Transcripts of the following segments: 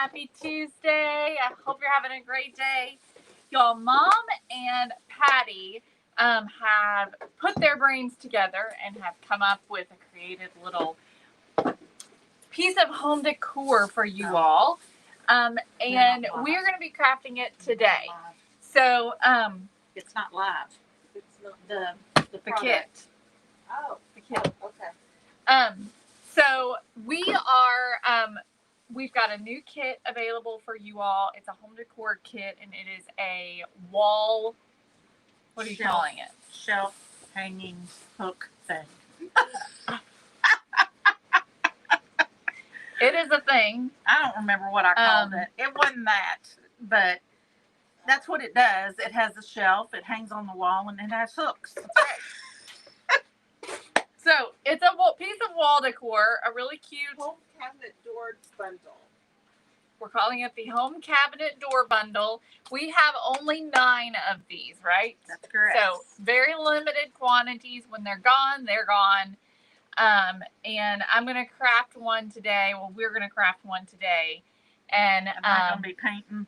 Happy Tuesday. I hope you're having a great day. Y'all, Mom and Patty have put their brains together and have come up with a creative little piece of home decor for you all. And we're going to be crafting it today. So, it's not live. It's not the kit. Oh, the kit. okay. So we are, we've got a new kit available for you all. It's a home decor kit, and it is a wall, what are you calling it? Shelf hanging hook thing. It is a thing. I don't remember what I called it. It wasn't that, but that's what it does. It has a shelf, it hangs on the wall, and it has hooks. That's right. So it's a piece of wall decor, a really cute home cabinet door bundle. We're calling it the home cabinet door bundle. We have only 9 of these, right? That's correct. So very limited quantities. When they're gone, they're gone. And I'm gonna craft one today. Well, we're gonna craft one today. And am I gonna be painting?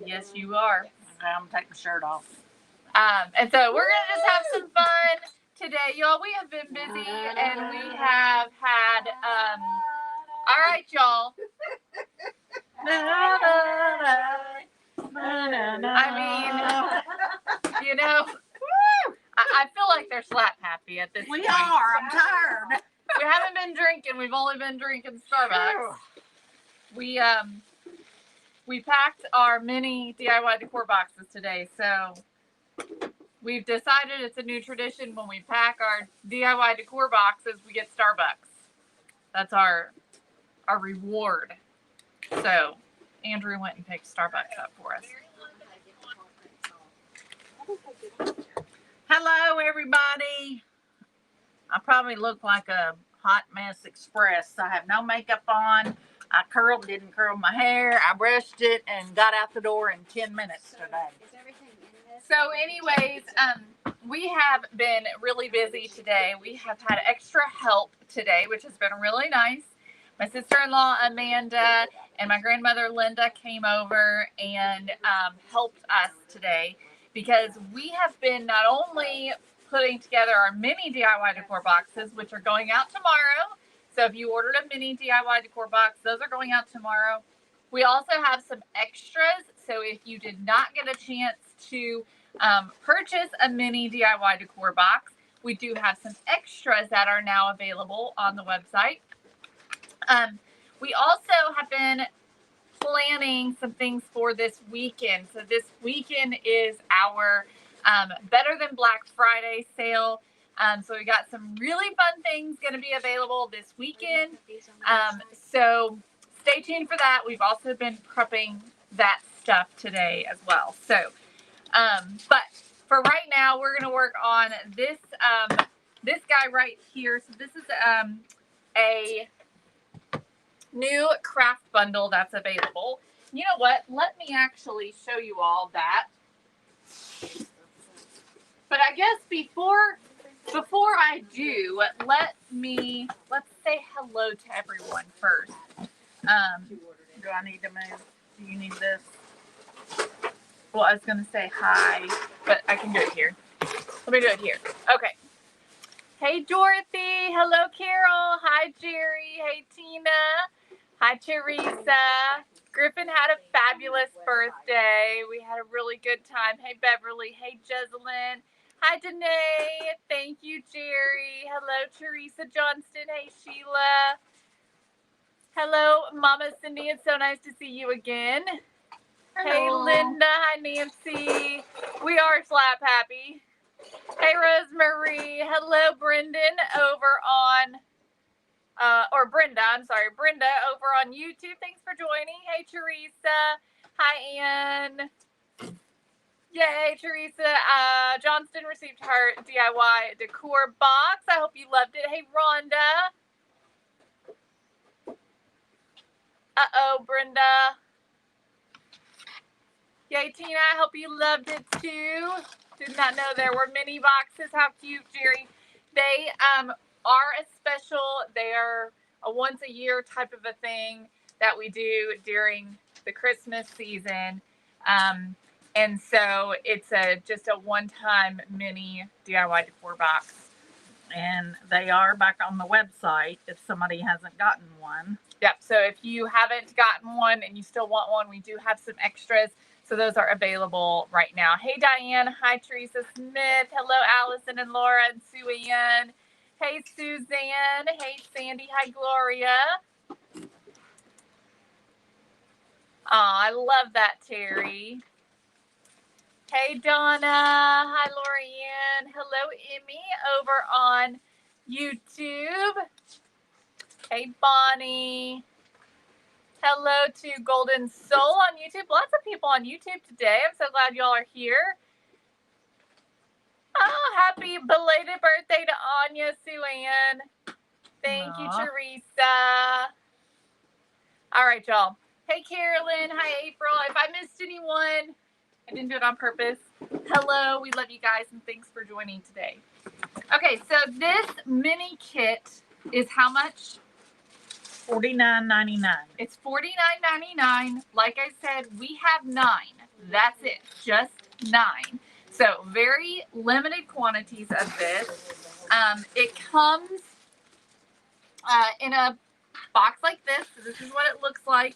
Yes, you are. Okay, I'm gonna take my shirt off. And so we're gonna just have some fun today, y'all. We have been busy and we have had all right, y'all. I mean, you know, I feel like they're slap happy at this point. We are. I'm tired. We haven't been drinking. We've only been drinking Starbucks. We packed our mini DIY decor boxes today, so we've decided it's a new tradition. When we pack our DIY decor boxes, we get Starbucks. That's our reward. So Andrew went and picked Starbucks up for us. Hello, everybody. I probably look like a hot mess express. I have no makeup on. I didn't curl my hair. I brushed it and got out the door in 10 minutes today. So anyways, we have been really busy today. We have had extra help today, which has been really nice. My sister-in-law, Amanda, and my grandmother, Linda, came over and helped us today because we have been not only putting together our mini DIY decor boxes, which are going out tomorrow. So if you ordered a mini DIY decor box, those are going out tomorrow. We also have some extras. So if you did not get a chance to purchase a mini DIY decor box, we do have some extras that are now available on the website. We also have been planning some things for this weekend. So this weekend is our Better Than Black Friday sale. So we got some really fun things going to be available this weekend. So stay tuned for that. We've also been prepping that stuff today as well. So, but for right now, we're going to work on this, this guy right here. So this is a new craft bundle that's available. You know what? Let me actually show you all that. But I guess before I do, let's say hello to everyone first. Do I need to move? Do you need this? Well, I was going to say hi, but I can do it here. Let me do it here. Okay. Hey, Dorothy. Hello, Carol. Hi, Jerry. Hey, Tina. Hi, Teresa. Griffin had a fabulous birthday. We had a really good time. Hey, Beverly. Hey, Jezelyn. Hi, Danae. Thank you, Jerry. Hello, Teresa Johnston. Hey, Sheila. Hello, Mama Cindy. It's so nice to see you again. Hello. Hey, Linda. Hi, Nancy. We are slap happy. Hey, Rosemary. Hello, Brendan over on, Brenda, I'm sorry, Brenda over on YouTube. Thanks for joining. Hey, Teresa. Hi, Ann. Yay, Teresa. Johnston received her DIY decor box. I hope you loved it. Hey, Rhonda. Uh-oh, Brenda. Yay, Tina. I hope you loved it, too. Did not know there were mini boxes. How cute, Jerry. They are a special. They are a once-a-year type of a thing that we do during the Christmas season. And so it's just a one-time mini DIY decor box. And they are back on the website if somebody hasn't gotten one. Yep. So if you haven't gotten one and you still want one, we do have some extras. So those are available right now. Hey, Diane. Hi, Teresa Smith. Hello, Allison and Laura and Sue Ann. Hey, Suzanne. Hey, Sandy. Hi, Gloria. Oh, I love that, Terry. Hey, Donna. Hi, Lorianne. Hello, Emmy over on YouTube. Hey, Bonnie. Hello to Golden Soul on YouTube. Lots of people on YouTube today. I'm so glad y'all are here. Oh, happy belated birthday to Anya, Sue Ann. Thank you, Teresa. All right, y'all. Hey, Carolyn. Hi, April. If I missed anyone, I didn't do it on purpose. Hello, we love you guys, and thanks for joining today. Okay, so this mini kit is how much? $49.99. It's $49.99. Like I said, we have 9. That's it, just 9. So very limited quantities of this. It comes in a box like this. So this is what it looks like.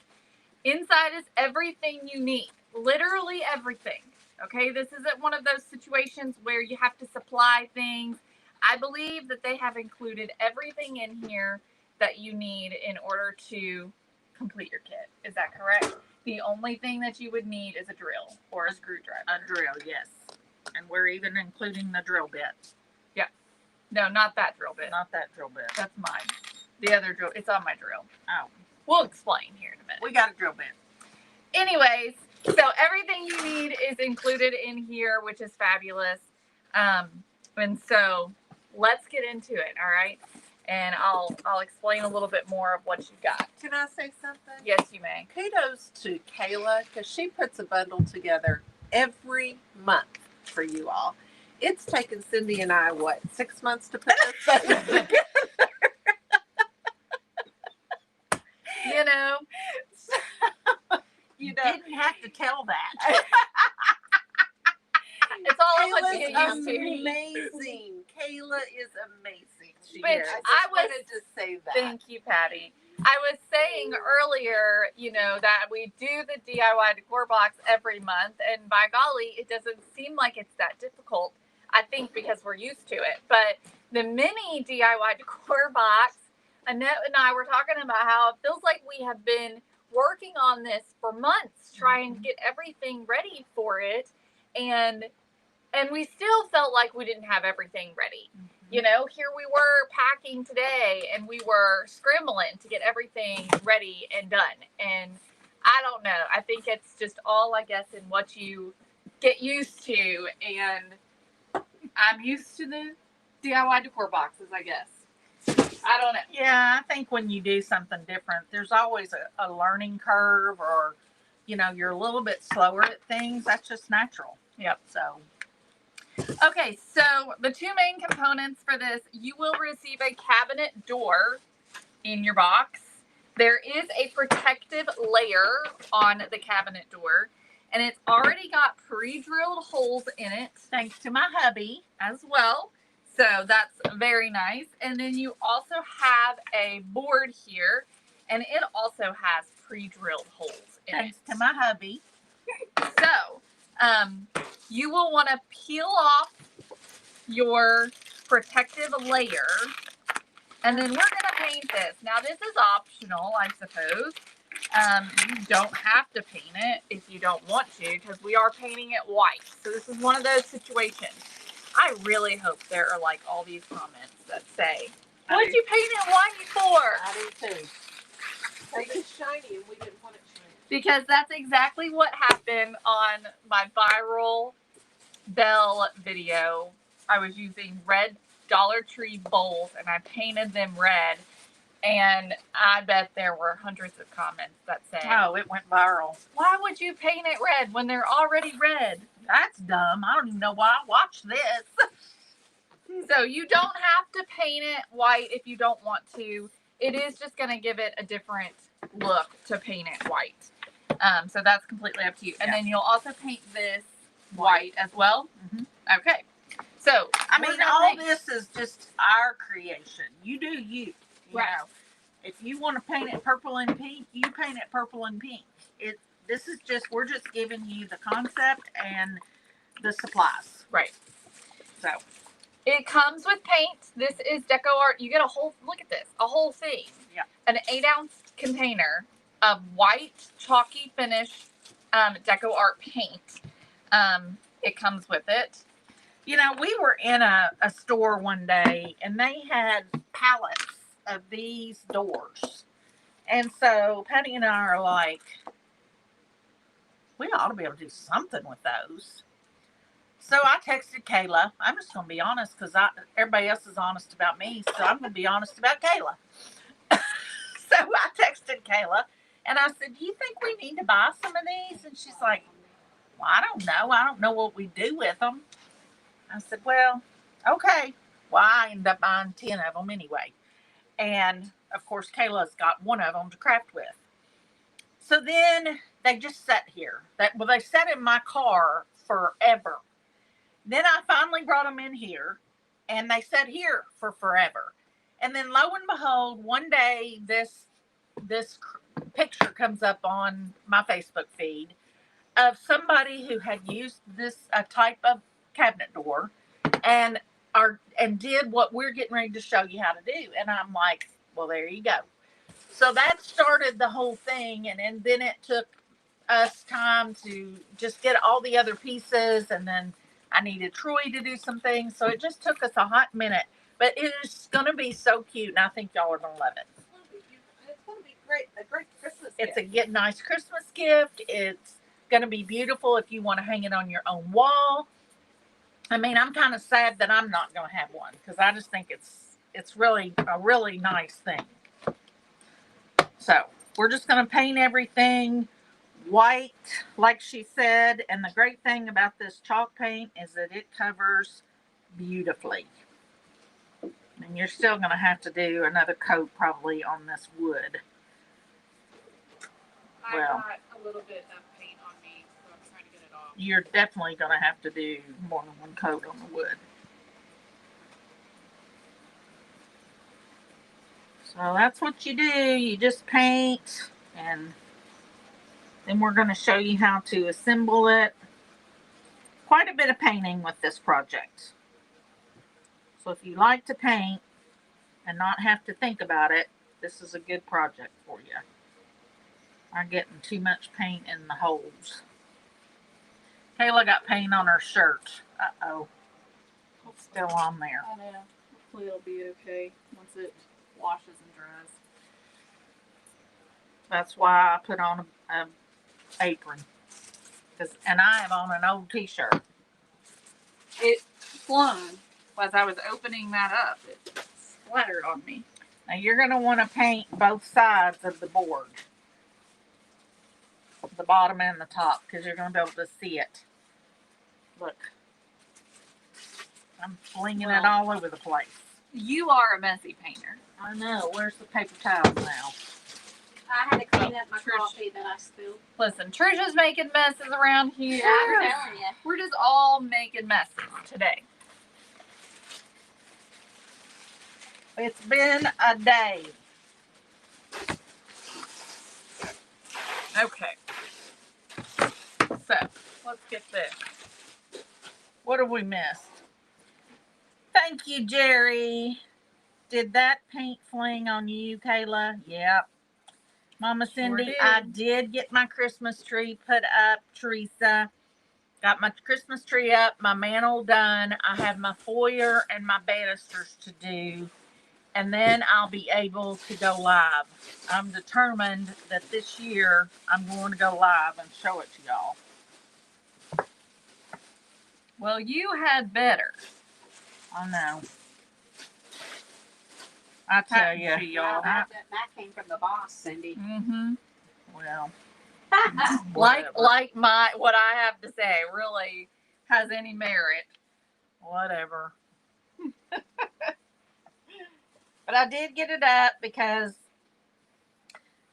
Inside is everything you need. Literally everything. Okay, this isn't one of those situations where you have to supply things. I believe that they have included everything in here that you need in order to complete your kit. Is that correct? The only thing that you would need is a drill or a screwdriver. A drill, yes. And we're even including the drill bit. Yeah. No, not that drill bit. Not that drill bit. That's mine. The other drill, it's on my drill. Oh. We'll explain here in a minute. We got a drill bit. Anyways, so everything you need is included in here, which is fabulous. And so let's get into it, all right? And I'll explain a little bit more of what you got. Can I say something? Yes, you may. Kudos to Kayla because she puts a bundle together every month for you all. It's taken Cindy and I, 6 months to put this bundle together? You know, You didn't have to tell that. it's all what you get Kayla's used to. amazing. Kayla is amazing. She But is. I just was- wanted to say that. Thank you, Patty. I was saying earlier, you know, that we do the DIY decor box every month, and by golly, it doesn't seem like it's that difficult. I think because we're used to it. But the mini DIY decor box, Annette and I were talking about how it feels like we have been working on this for months, trying to get everything ready for it, and we still felt like we didn't have everything ready. You know, here we were packing today and we were scrambling to get everything ready and done. And I don't know. I think it's just all, I guess, in what you get used to. And I'm used to the DIY decor boxes, I guess. I don't know. Yeah, I think when you do something different, there's always a learning curve or, you know, you're a little bit slower at things. That's just natural. Yep. So, Okay, so the two main components for this, you will receive a cabinet door in your box. There is a protective layer on the cabinet door, and it's already got pre-drilled holes in it thanks to my hubby. as well. So that's very nice. And then you also have a board here, and it also has pre-drilled holes in Thanks it. to my hubby. So, you will want to peel off your protective layer, and then we're going to paint this. Now, this is optional, I suppose. You don't have to paint it if you don't want to, because we are painting it white. So this is one of those situations. I really hope there are like all these comments that say, "What'd you paint it white for?" I do too. Because it's shiny and we didn't want it shiny. Because that's exactly what happened on my viral bell video. I was using red Dollar Tree bowls and I painted them red. And I bet there were hundreds of comments that said, Oh, it went viral. "Why would you paint it red when they're already red?" That's dumb. I don't even know why I watched this. So you don't have to paint it white if you don't want to. it is just going to give it a different look to paint it white. So that's completely up to you. And Yeah. then you'll also paint this white as well. Mhm. Okay. So I we're mean, gonna all paint- this is just our creation. You do you. You Right. know, if you want to paint it purple and pink, you paint it purple and pink. This is just, we're just giving you the concept and the supplies. Right. So It comes with paint. This is Deco Art. You get a whole, look at this, a whole thing. Yeah. An 8-ounce container of white chalky finish Deco Art paint. It comes with it. you know, we were in a store one day and they had pallets of these doors. And so Patty and I are like, we ought to be able to do something with those. So I texted Kayla. I'm just going to be honest because everybody else is honest about me. So I'm going to be honest about Kayla. So I texted Kayla and I said, do you think we need to buy some of these? And she's like, well, I don't know. I don't know what we do with them. I said, well, okay. Well, I ended up buying 10 of them anyway. And of course, Kayla's got one of them to craft with. So then they just sat here. They sat in my car forever. Then I finally brought them in here and they sat here for forever. And then lo and behold, one day this picture comes up on my Facebook feed of somebody who had used this type of cabinet door and did what we're getting ready to show you how to do. And I'm like, well, there you go. So that started the whole thing. And then it took us time to just get all the other pieces. And then I needed Troy to do some things. So it just took us a hot minute. But it is going to be so cute. And I think y'all are going to love it. It's going to be a great Christmas It's gift. a nice Christmas gift. It's going to be beautiful if you want to hang it on your own wall. I mean, I'm kind of sad that I'm not going to have one because I just think it's really a really nice thing. So we're just going to paint everything white, like she said. And the great thing about this chalk paint is that it covers beautifully. And you're still going to have to do another coat probably on this wood. I Well. got a little bit of paint on me, so I'm trying to get it off. You're definitely going to have to do more than one coat on the wood. So that's what you do. You just paint, and then we're going to show you how to assemble it. Quite a bit of painting with this project. So if you like to paint and not have to think about it, this is a good project for you. I'm getting too much paint in the holes. Kayla got paint on her shirt. Uh-oh. It's still on there. I know. Hopefully it'll be okay once it washes and dries. That's why I put on a apron. And I have on an old t-shirt. It flung as I was opening that up. It splattered on me. Now you're going to want to paint both sides of the board. The bottom and the top, because you're going to be able to see it. Look. I'm flinging it all over the place. You are a messy painter. I know. Where's the paper towel now? I had to clean up my Trish. coffee that I spilled. Listen, Trisha's making messes around here. I'm telling you. We're just all making messes today. It's been a day. Okay. So, let's get this. What have we missed? Thank you, Jerry. Did that paint fling on you, Kayla? Yep. Mama Cindy, did. I did get my Christmas tree put up, Teresa. Got my Christmas tree up, my mantle done. I have my foyer and my banisters to do. And then I'll be able to go live. I'm determined that this year I'm going to go live and show it to y'all. Well, you had better. I know. I tell you, Hadn't she, y'all? That came from the boss, Cindy. Mm-hmm. well, Like whatever. what I have to say really has any merit. Whatever. But I did get it up because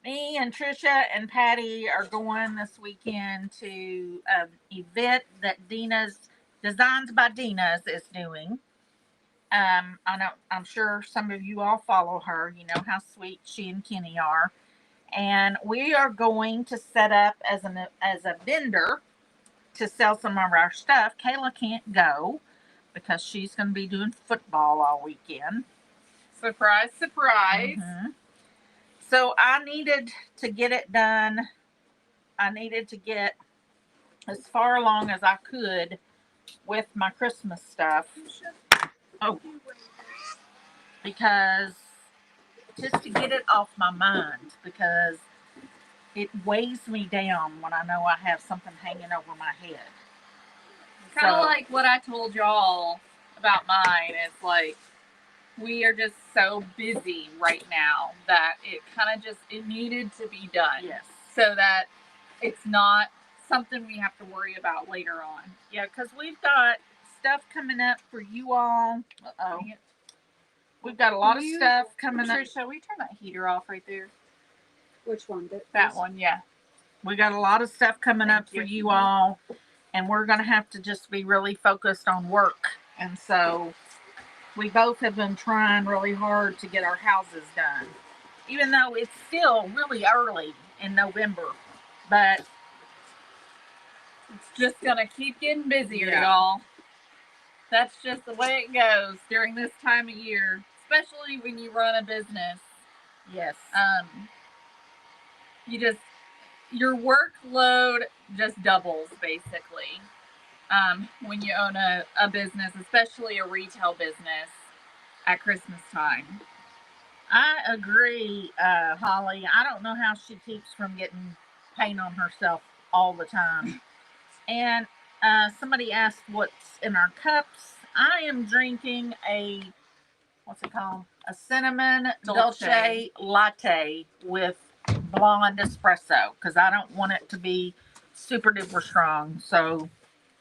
me and Trisha and Patty are going this weekend to an event that Dina's Designs by Dina's is doing. I know, I'm sure some of you all follow her. You know how sweet she and Kenny are, and we are going to set up as a vendor to sell some of our stuff. Kayla can't go because she's going to be doing football all weekend. Surprise, surprise. Mhm. So I needed to get it done. I needed to get as far along as I could with my Christmas stuff. Oh, because just to get it off my mind, because it weighs me down when I know I have something hanging over my head. Kind of So- like what I told y'all about mine. It's like we are just so busy right now that it needed to be done. Yes. So that it's not something we have to worry about later on. Yeah, because we've got stuff coming up for you all. Uh-oh. We've got a lot of Will you- stuff coming up. Trisha, will you turn that heater off right there? Which one? That one, yeah. We got a lot of stuff coming Thank up for you. you all, and we're going to have to just be really focused on work. And so we both have been trying really hard to get our houses done, even though it's still really early in November. But It's just gonna keep getting busier, Yeah. y'all. That's just the way it goes during this time of year, especially when you run a business. yes, Your workload just doubles basically when you own a business, especially a retail business at Christmas time. I agree, Holly. I don't know how she keeps from getting paint on herself all the time. And somebody asked what's in our cups. I am drinking what's it called? A cinnamon dolce latte with blonde espresso because I don't want it to be super duper strong. So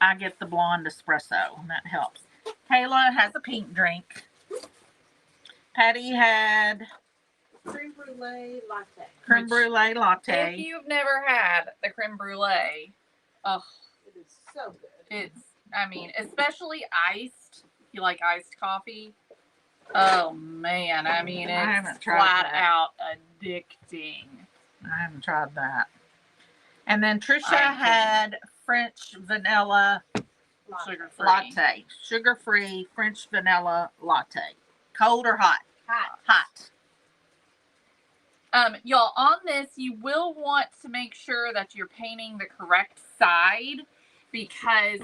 I get the blonde espresso and that helps. Kayla has a pink drink. Patty had Creme brulee latte. creme brulee If latte. you've never had the creme brulee, oh, It is so good. especially iced. You like iced coffee? Oh man, I it's haven't tried flat that. out addicting. I haven't tried that. And then Trisha I'm had French vanilla Sugar free. latte, sugar-free French vanilla latte. Cold or hot? Hot. Hot. Y'all, on this, you will want to make sure that you're painting the correct side because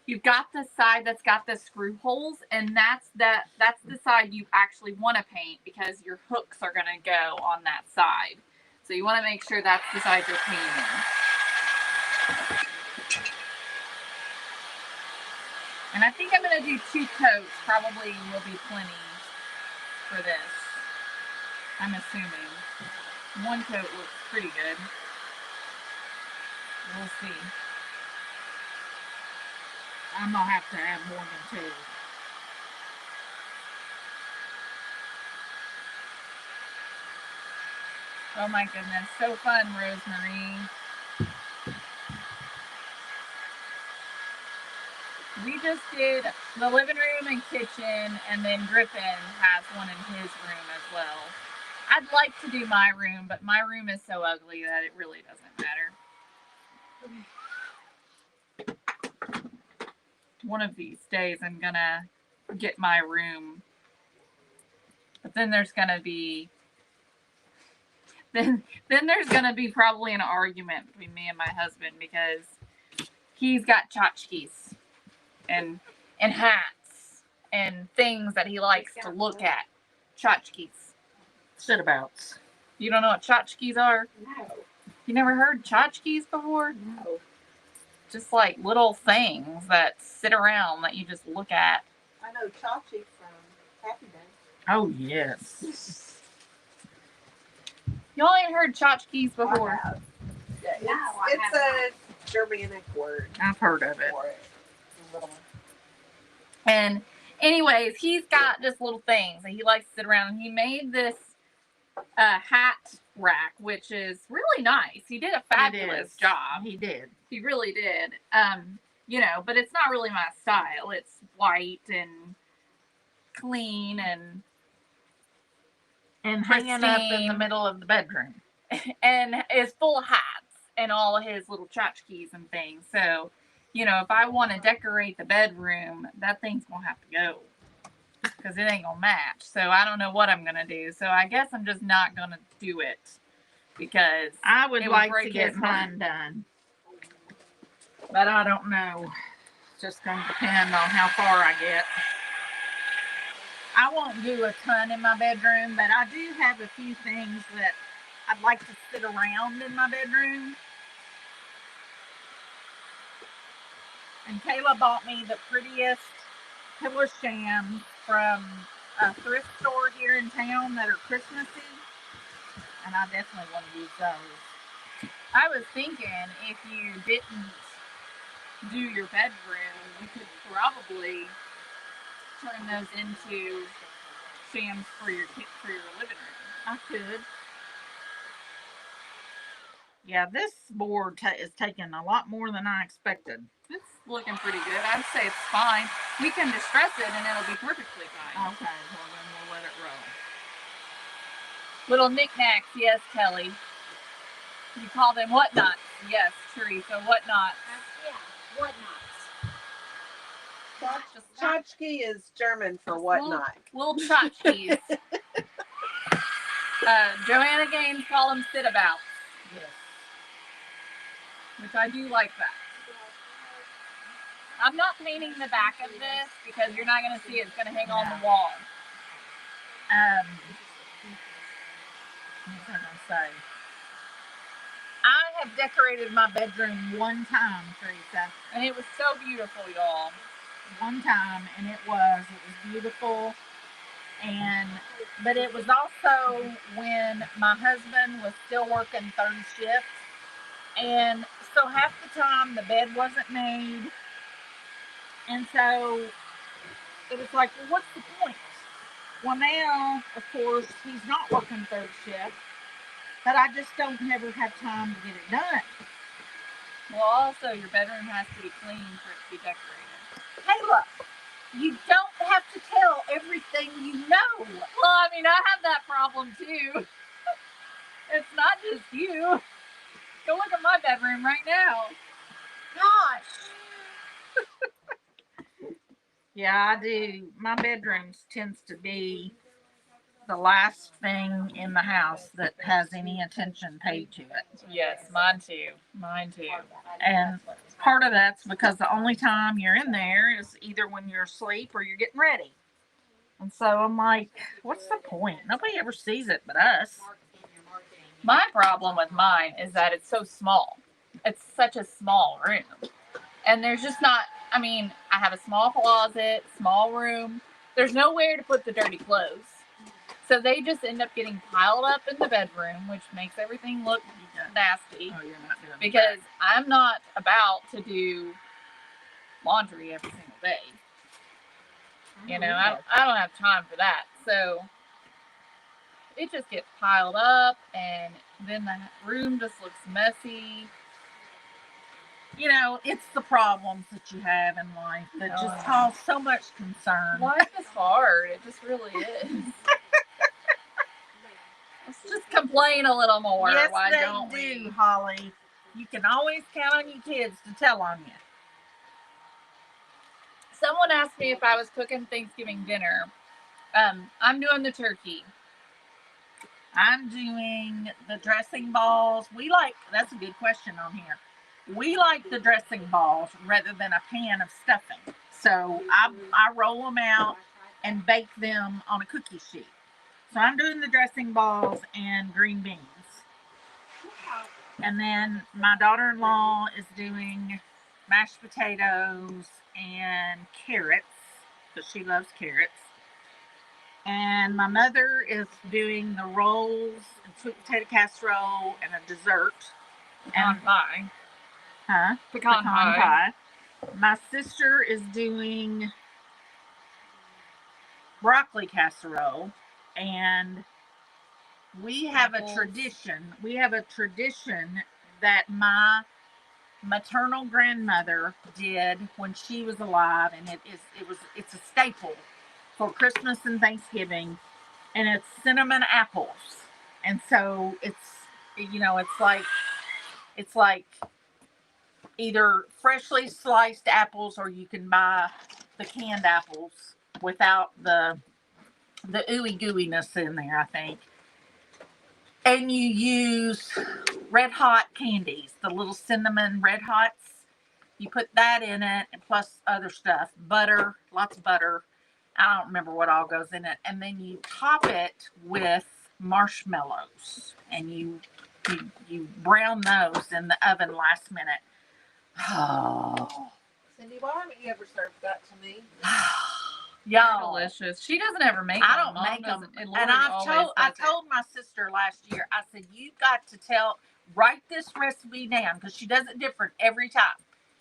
you've got the side that's got the screw holes, and that's the side you actually want to paint because your hooks are going to go on that side. So you want to make sure that's the side you're painting. And I think I'm going to do 2 coats. Probably will be plenty for this. I'm assuming. 1 coat looks pretty good. We'll see. I'm gonna have to add more than 2. Oh my goodness, so fun, Rosemary. We just did the living room and kitchen, and then Griffin has one in his room as well. I'd like to do my room, but my room is so ugly that it really doesn't matter. One of these days I'm gonna get my room. But then there's gonna be then there's gonna be probably an argument between me and my husband because he's got tchotchkes and hats and things that he likes to look at. Tchotchkes. Shitabouts. You don't know what tchotchkes are? No. You never heard tchotchkes before? No. Just like little things that sit around that you just look at. I know Chachi from Happy Day. Oh yes. Y'all ain't heard tchotchkes before. I have. Yeah, No, I it's have a Germanic word I've heard of it. for it. A little And anyways, he's got just little things that he likes to sit around, and he made this hat rack, which is really nice. He did a fabulous job. He did. He really did. You know, but it's not really my style. It's white and clean and hanging up in the pristine. middle of the bedroom. And is full of hats and all his little tchotchkes and things. So, you know, if I want to decorate the bedroom, that thing's gonna have to go because it ain't gonna match. So I don't know what I'm gonna do. So I guess I'm just not gonna do it because I would it like to break get his heart. mine done, but I don't know. It's just going to depend on how far I get. I won't do a ton in my bedroom, but I do have a few things that I'd like to sit around in my bedroom. And Kayla bought me the prettiest pillow shams from a thrift store here in town that are Christmassy. And I definitely want to use those. I was thinking if you didn't do your bedroom, you could probably turn those into shams for your living room. I could. Yeah, this board is taking a lot more than I expected. It's looking pretty good. I'd say it's fine. We can distress it and it'll be perfectly fine. Okay, well then we'll let it roll. Little knickknacks, yes, Kelly. You call them whatnots, yes, Teresa, whatnots. Yeah, whatnots. Just Tchotchke is German for whatnot. little tchotchkes. Joanna Gaines call them sit-abouts, Yes. which I do like that. I'm not painting the back of this because you're not going to see it. It's going to hang on the wall. What was I gonna say? I have decorated my bedroom one time, Teresa. And it was so beautiful, y'all. One time, and it was beautiful. But it was also when my husband was still working third shift, and so half the time the bed wasn't made, and so it was like, well, what's the point? Well, now, of course, he's not working third shift, but I just don't ever have time to get it done. Well, also, your bedroom has to be clean for it to be decorated. Hey, look, you don't have to tell everything you know. Well, I mean, I have that problem too. It's not just you. Go look at my bedroom right now. Gosh. Yeah, I do. My bedroom tends to be the last thing in the house that has any attention paid to it. Yes, mine too. Mine too. And part of that's because the only time you're in there is either when you're asleep or you're getting ready. And so I'm like, what's the point? Nobody ever sees it but us. My problem with mine is that it's so small. It's such a small room. And there's just not, I mean, I have a small closet, small room. There's nowhere to put the dirty clothes. So they just end up getting piled up in the bedroom, which makes everything look nasty. Oh, you're not doing Because I'm not about to do laundry every single day. You know, I don't have time for that. So it just gets piled up, and then the room just looks messy. You know, it's the problems that you have in life that just cause so much concern. Life is hard. It just really is. Let's just complain a little more. Yes, Why they don't do, we? Holly. You can always count on your kids to tell on you. Someone asked me if I was cooking Thanksgiving dinner. I'm doing the turkey. I'm doing the dressing balls. That's a good question on here. We like the dressing balls rather than a pan of stuffing. So I roll them out and bake them on a cookie sheet. So I'm doing the dressing balls and green beans. And then my daughter-in-law is doing mashed potatoes and carrots, because she loves carrots. And my mother is doing the rolls and sweet potato casserole and a dessert. Pecan pie. Huh? Pecan pie. My sister is doing broccoli casserole, and we have Apples. a tradition. We have a tradition that my maternal grandmother did when she was alive, and it's a staple for Christmas and Thanksgiving, and it's cinnamon apples. And so it's like either freshly sliced apples, or you can buy the canned apples without the ooey gooiness in there, I think. And you use red hot candies, the little cinnamon red hots. You put that in it, and plus other stuff, butter, lots of butter. I don't remember what all goes in it. And then you top it with marshmallows, and you brown those in the oven last minute. Oh, Cindy, why haven't you ever served that to me? They're y'all, delicious. She doesn't ever make I them. don't Mom make them. doesn't, and And Lori I always does it. told my sister last year, I said, you've got to write this recipe down, because she does it different every time.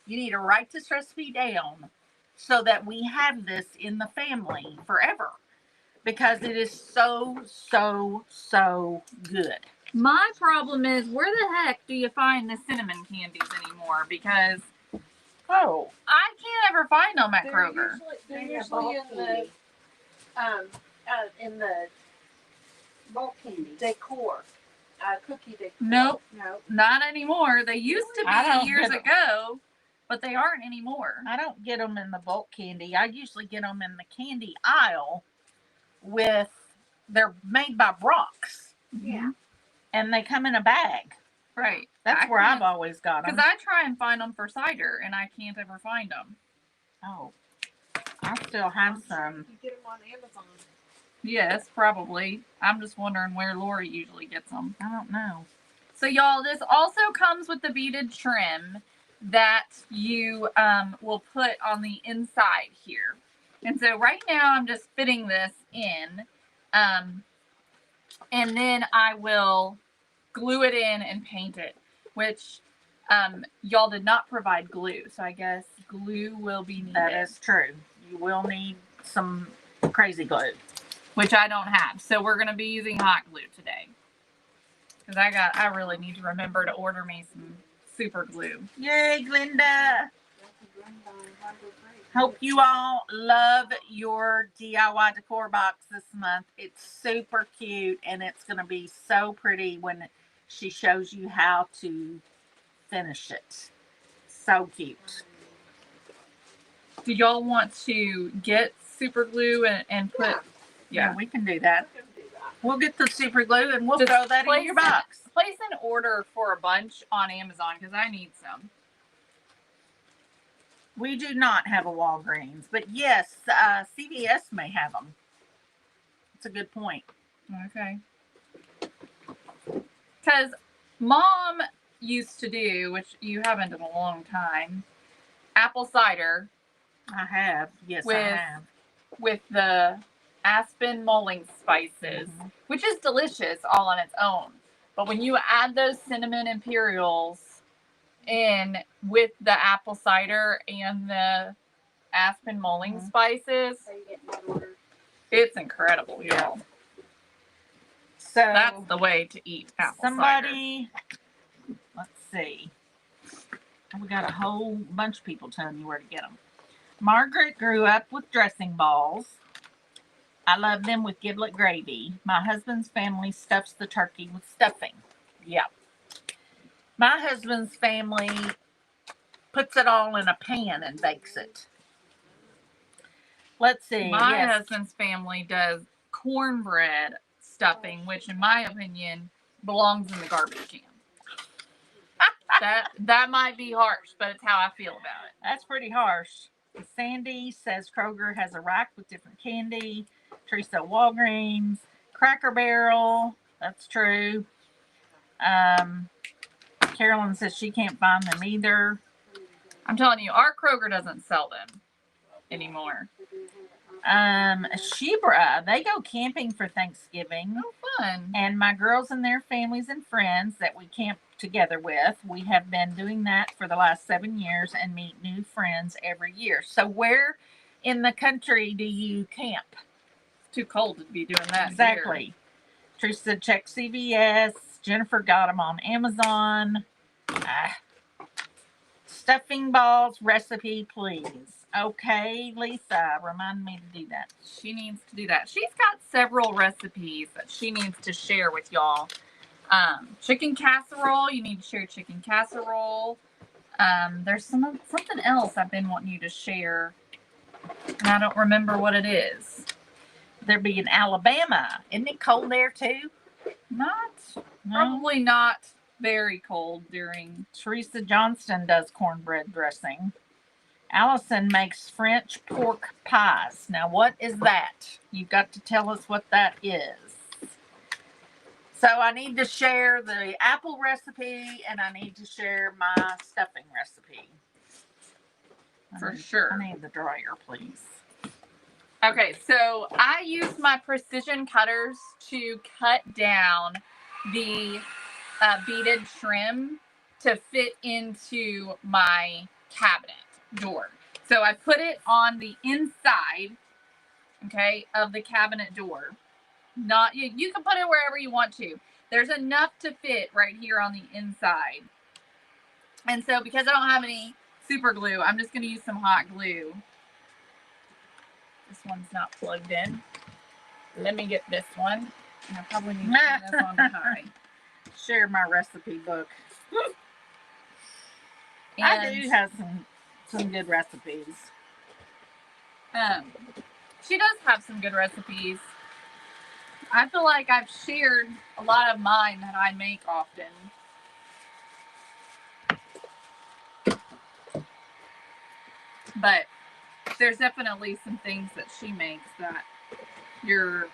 You need to write this recipe down so that we have this in the family forever, because it is so, so, so good. My problem is, where the heck do you find the cinnamon candies anymore? Because Oh, I can't ever find them at Kroger. They're And the usually bulk candy. in the Bulk candies. decor, cookie decor. Nope, No. not anymore. They used to I don't be years get 'em. ago, but they aren't anymore. I don't get them in the bulk candy. I usually get them in the candy aisle they're made by Brock's, Yeah. and they come in a bag. Right. That's where I've always got them. Because I try and find them for cider, and I can't ever find them. Oh, I still have some. You get them on Amazon. Yes, probably. I'm just wondering where Lori usually gets them. I don't know. So, y'all, this also comes with the beaded trim that you will put on the inside here. And so right now I'm just fitting this in. And then I will glue it in and paint it, which y'all did not provide glue. So I guess glue will be needed. That is true. You will need some crazy glue, which I don't have. So we're going to be using hot glue today. Because I really need to remember to order me some super glue. Yay, Glenda. Hope you all love your DIY decor box this month. It's super cute, and it's going to be so pretty when she shows you how to finish it. So cute. Do y'all want to get super glue and put... Yeah, we can do that. I can do that. We'll get the super glue, and we'll Just throw that in place your it- box. Place an order for a bunch on Amazon because I need some. We do not have a Walgreens, but yes, CVS may have them. That's a good point. Okay. Because Mom used to do, which you haven't in a long time, apple cider I have. Yes, I With- have. with the aspen mulling spices, Mhm. which is delicious all on its own. But when you add those cinnamon imperials in with the apple cider and the aspen mulling Mhm. spices, So you get that order. it's incredible, y'all. So That's the way to eat apple cider. somebody, let's see. We got a whole bunch of people telling you where to get them. Margaret grew up with dressing balls. I love them with giblet gravy. My husband's family stuffs the turkey with stuffing. Yeah. My husband's family puts it all in a pan and bakes it. Let's see. My yes. husband's family does cornbread stuffing, which in my opinion belongs in the garbage can. that might be harsh, but it's how I feel about it. That's pretty harsh. Sandy says Kroger has a rack with different candy. Teresa Walgreens, Cracker Barrel. That's true. Carolyn says she can't find them either. I'm telling you, our Kroger doesn't sell them anymore. Shebra, they go camping for Thanksgiving. Oh, fun. And my girls and their families and friends that we camp together with, we have been doing that for the last 7 years and meet new friends every year. So where in the country do you camp? too cold to be doing that. Exactly. Teresa said check CVS. Jennifer got them on Amazon. Stuffing balls recipe, please. Okay, Lisa, remind me to do that. She needs to do that. She's got several recipes that she needs to share with y'all. Chicken casserole. You need to share chicken casserole. There's something else I've been wanting you to share, and I don't remember what it is. There be in Alabama. Isn't it cold there too? Not No? probably not very cold during. Teresa Johnston does cornbread dressing. Allison makes French pork pies. Now, what is that? You've got to tell us what that is. So I need to share the apple recipe and I need to share my stuffing recipe. For sure. I need the dryer, please. Okay, so I use my precision cutters to cut down the beaded trim to fit into my cabinet door. So I put it on the inside, okay, of the cabinet door. Not you can put it wherever you want to. There's enough to fit right here on the inside. And so because I don't have any super glue, I'm just going to use some hot glue. This one's not plugged in. Let me get this one. And I probably need to turn this on high. Share my recipe book. And, I do have some good recipes. she does have some good recipes. I feel like I've shared a lot of mine that I make often. But there's definitely some things that she makes that your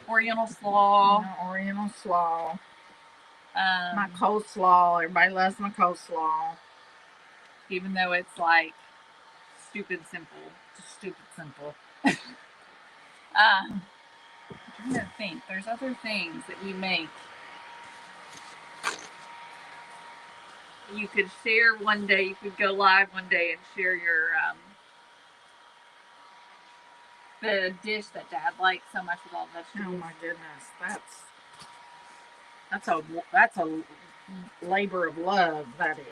Oriental slaw. Oriental slaw. My Um, coleslaw. Everybody loves my coleslaw. even though it's like stupid simple. Just stupid simple. I'm trying to think. There's other things that you make. You could share one day. You could go live one day and share your the dish that Dad likes so much with all the Oh vegetables. my goodness, that's a labor of love. That is.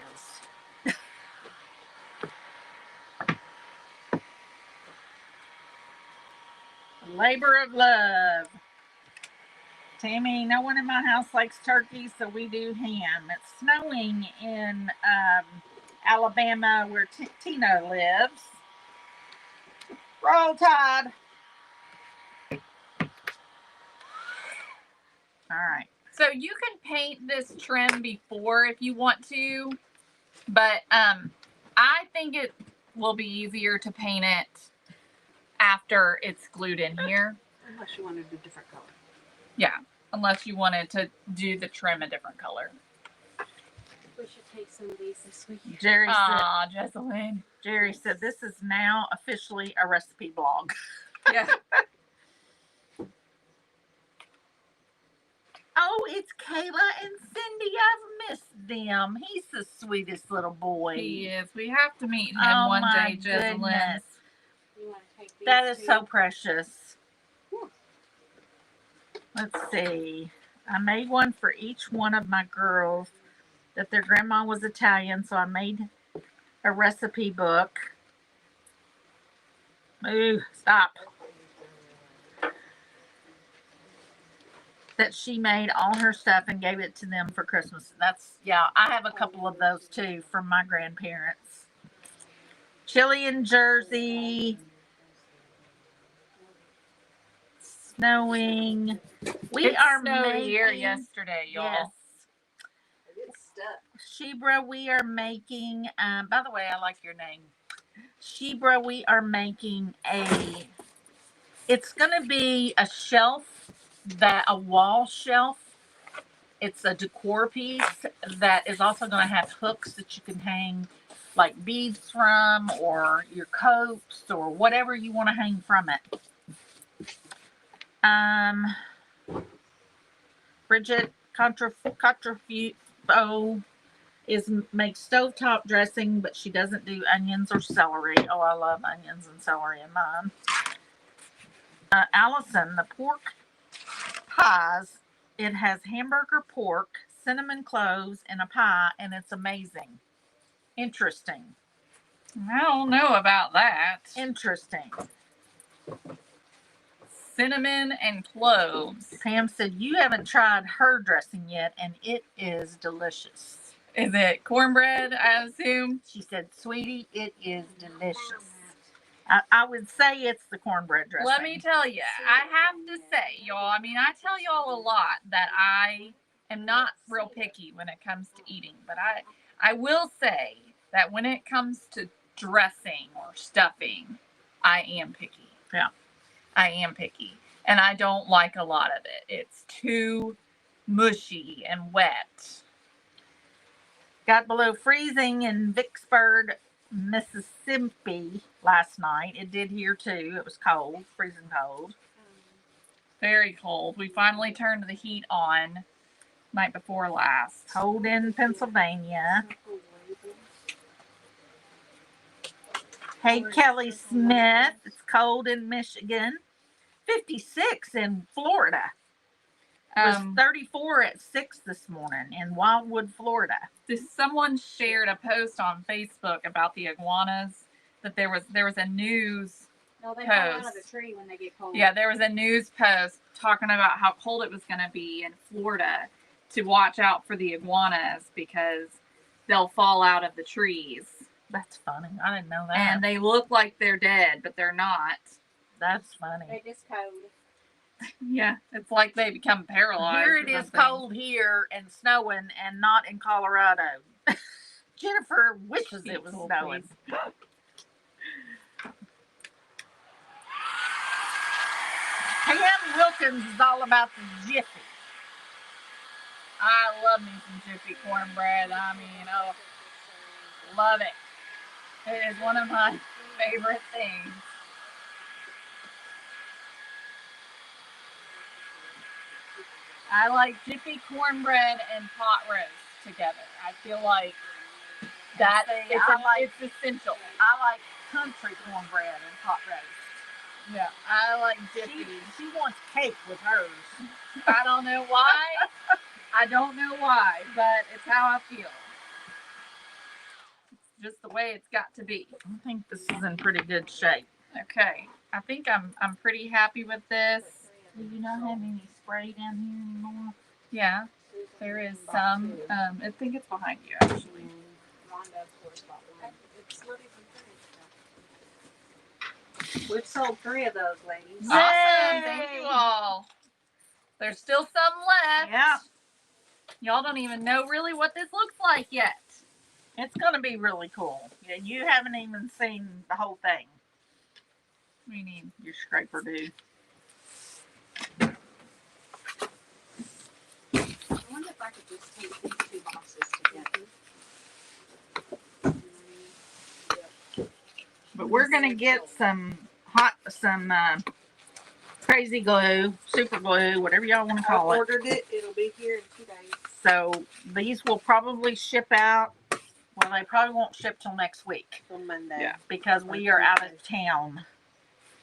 A labor of love. Tammy, no one in my house likes turkey, so we do ham. It's snowing in Alabama where Tina lives. Roll Tide. All right. So you can paint this trim before if you want to, but I think it will be easier to paint it after it's glued in here. Unless you wanted a different color. Yeah, unless you wanted to do the trim a different color. We should take some of these this week. Jerry Aw, Jesselyn. said this is now officially a recipe blog. Yeah. Oh, it's Kayla and Cindy. I've missed them. He's the sweetest little boy. He is. We have to meet him Oh one my day, Jesselyn. goodness. You want to take these That is too? so precious. Whew. Let's see. I made one for each one of my girls that their grandma was Italian, so I made a recipe book. Ooh, stop. That she made all her stuff and gave it to them for Christmas. Yeah, I have a couple of those too from my grandparents. Chili in Jersey. Snowing. It snowed here yesterday, y'all. Yes. It's stuck. Shebra, we are making, by the way, I like your name. Shebra, we are making it's going to be a shelf, a wall shelf. It's a decor piece that is also going to have hooks that you can hang like beads from or your coats or whatever you want to hang from it. Bridget Contrafio makes stovetop dressing, but she doesn't do onions or celery. Oh, I love onions and celery in mine. Allison, the pork pies. It has hamburger pork, cinnamon cloves, and a pie, and it's amazing. Interesting. I don't know about that. Interesting. Cinnamon and cloves. Pam said you haven't tried her dressing yet, and it is delicious. Is it cornbread, I assume? She said, sweetie, it is delicious. I would say it's the cornbread dressing. Let me tell you, I have to say, y'all, I mean, I tell y'all a lot that I am not real picky when it comes to eating, but I will say that when it comes to dressing or stuffing, I am picky. Yeah. I am picky. And I don't like a lot of it. It's too mushy and wet. Got below freezing in Vicksburg, Mississippi last night. It did here too. It was cold, freezing cold. Very cold. We finally turned the heat on night before last. Cold in Pennsylvania. Hey, Kelly Smith. It's cold in Michigan. 56 in Florida. It was 34 at 6 this morning in Wildwood, Florida. Someone shared a post on Facebook about the iguanas, that there was a news No, they fall out of Post. the tree when they get cold. Yeah, there was a news post talking about how cold it was going to be in Florida, to watch out for the iguanas because they'll fall out of the trees. That's funny. I didn't know that. And they look like they're dead, but they're not. That's funny. They just code. Yeah, it's like they become paralyzed. Here or it is something. cold here and snowing and not in Colorado. Jennifer wishes it was Cool, snowing. please. Pam Wilkins is all about the Jiffy. I love me some Jiffy cornbread. I mean, oh, love it. It is one of my favorite things. I like Jiffy cornbread and pot roast together. I feel like that See, it's essential. I like country cornbread and pot roast. Yeah, I like Jiffy. She wants cake with hers. I don't know why. I don't know why, but it's how I feel. It's just the way it's got to be. I think this is in pretty good shape. Okay, I think I'm pretty happy with this. Do you not have any spray down here anymore? Yeah, there is some. I think it's behind you actually. It's not even finished. We've sold 3 of those, ladies. Awesome, thank you all. There's still some left. Yeah. Y'all don't even know really what this looks like yet. It's going to be really cool. Yeah, you haven't even seen the whole thing. What do you need? Your scraper dude. I wonder if I could just take these 2 boxes together. But we're going to get some crazy glue, super glue, whatever y'all want to I call it. ordered it. It'll be here in 2 days. So these will probably ship out. Well, they probably won't ship till next week On Monday. Yeah. because we are out of town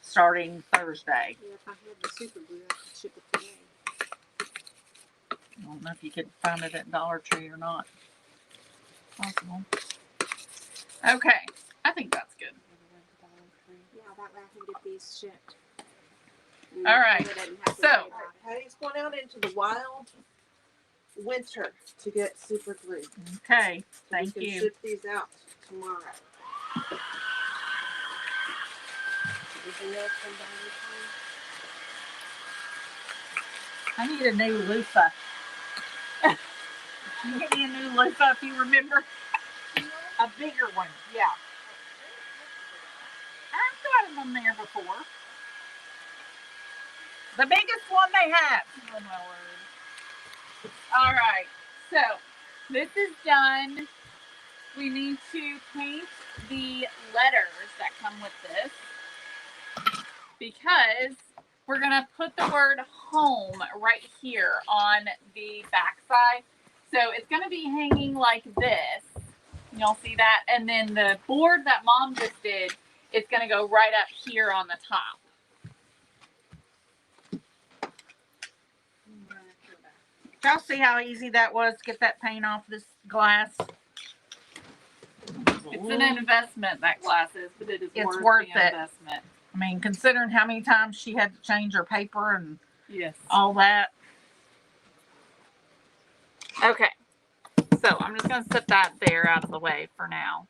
starting Thursday. Yeah, if I had the super glue, I could ship it today. I don't know if you could find it at Dollar Tree or not. Possible. Okay, I think that's good. Yeah, that way I can get these shipped. All right, Taylor doesn't have to so- worry about it. Patty's going out into the wild winter to get super glue. Okay, So thank we can you. ship these out tomorrow. Anything else from Dollar Tree? I need a new loofah. You get me a new loofah if you remember. A bigger one, yeah. I've got them there before. The biggest one they have. Oh my word. All right, so this is done. We need to paint the letters that come with this because we're gonna put the word home right here on the back side. So it's gonna be hanging like this. Y'all see that? And then the board that Mom just did, it's gonna go right up here on the top. y'all see how easy that was to get that paint off this glass? It's an investment, that glass is, but it is It's worth worth the it. investment. I mean, considering how many times she had to change her paper and Yes. all that. Okay. So I'm just going to set that there out of the way for now.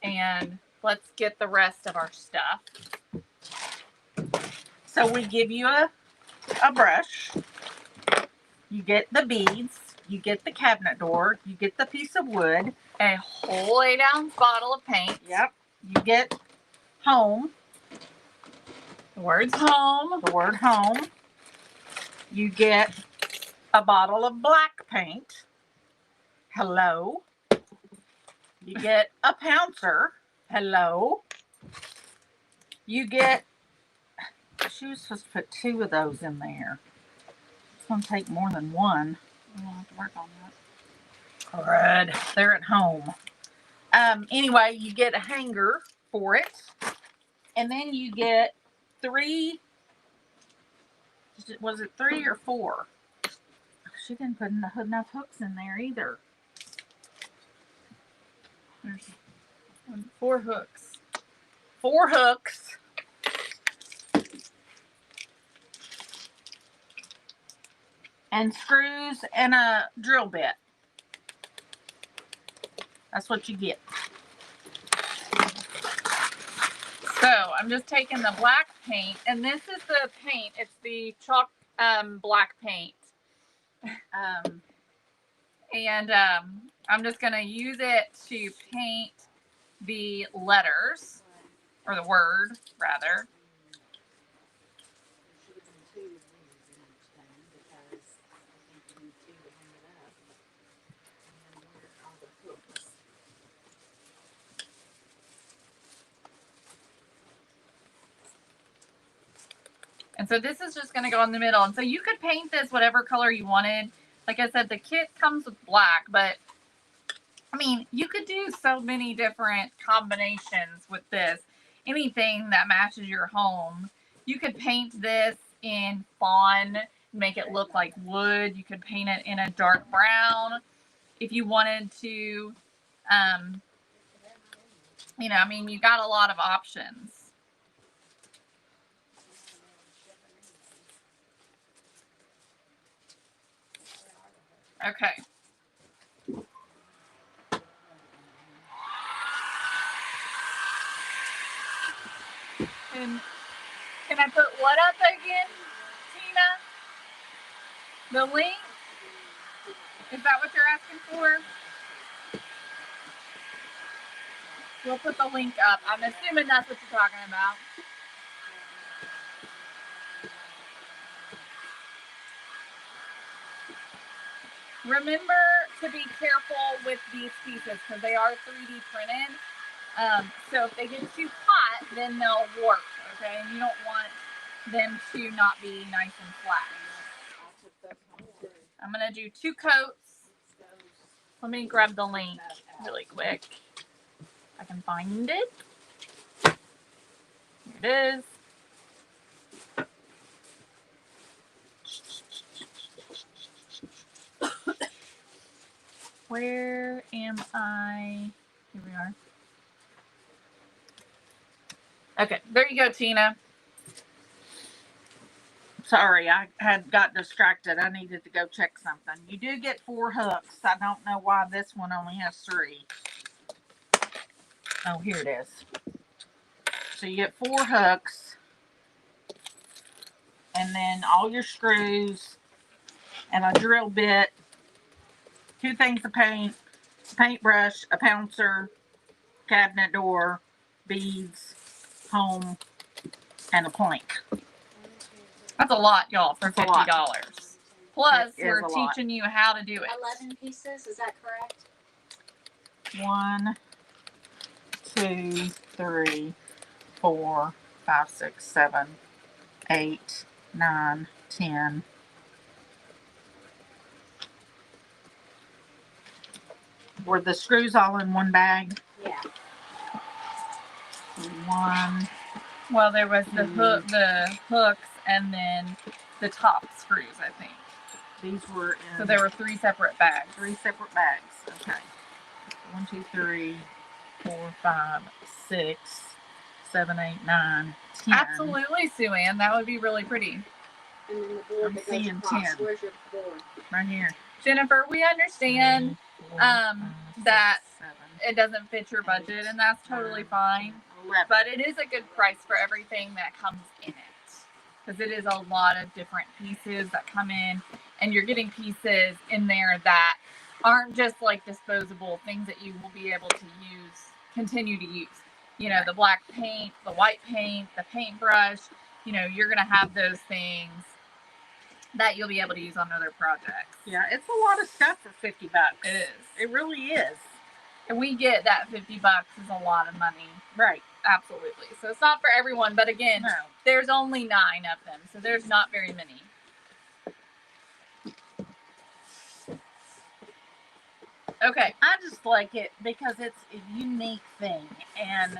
And let's get the rest of our stuff. So we give you a brush. You get the beads. You get the cabinet door. You get the piece of wood. A whole 8-ounce bottle of paint. Yep. You get home. The word's home. The word home. You get a bottle of black paint. Hello. You get a pouncer. Hello. You get, she was supposed to put 2 of those in there. It's going to take more than one. We'll have to work on that. Crud. They're at home. Anyway, you get a hanger for it. And then you get 3. Was it 3 or 4? She didn't put enough hooks in there either. There's 4 hooks. 4 hooks. And screws and a drill bit. That's what you get. So I'm just taking the black paint, and this is the paint. It's the chalk black paint. I'm just going to use it to paint the letters, or the word, rather. And so this is just going to go in the middle. And so you could paint this whatever color you wanted. Like I said, the kit comes with black, but I mean, you could do so many different combinations with this. Anything that matches your home. You could paint this in fawn, make it look like wood. You could paint it in a dark brown if you wanted to. You know, I mean, you got a lot of options. Okay. And can I put what up again, Tina? The link? Is that what you're asking for? We'll put the link up. I'm assuming that's what you're talking about. Remember to be careful with these pieces because they are 3D printed. So if they get too hot, then they'll warp, okay? And you don't want them to not be nice and flat. I'm going to do 2 coats. Let me grab the link really quick. I can find it. Here it is. Where am I? Here we are. Okay, there you go, Tina. Sorry, I had got distracted. I needed to go check something. You do get 4 hooks. I don't know why this one only has 3. Oh, here it is. So you get 4 hooks. And then all your screws and a drill bit. 2 things of paint. A paintbrush, a pouncer, cabinet door, beads, home, and a plank. That's a lot, y'all, for That's a lot. $50. Plus, It is we're a lot. teaching you how to do it. 11 pieces, is that correct? 1, 2, 3, 4, 5, 6, 7, 8, 9, 10. Were the screws all in one bag? Yeah. 1. Well, there was the hooks, and then the top screws, I think. These were in So there were 3 separate bags. 3 separate bags. Okay. 1, 2, 3, 4, 5, 6, 7, 8, 9, 10. Absolutely, Sue Ann. That would be really pretty. And then the board I'm that goes seeing across. 10. Where's your board? Right here. Jennifer, we understand 3, 4, that 7, it doesn't fit your budget, and that's totally fine. 11. But it is a good price for everything that comes in it. Because it is a lot of different pieces that come in, and you're getting pieces in there that aren't just like disposable things that you will be able to continue to use. You know, the black paint, the white paint, the paintbrush, you know, you're going to have those things that you'll be able to use on other projects. Yeah, it's a lot of stuff for $50. It is. It really is. And we get that $50 is a lot of money. Right. Absolutely. So it's not for everyone, but again, No. there's only 9 of them, so there's not very many. Okay. I just like it because it's a unique thing, and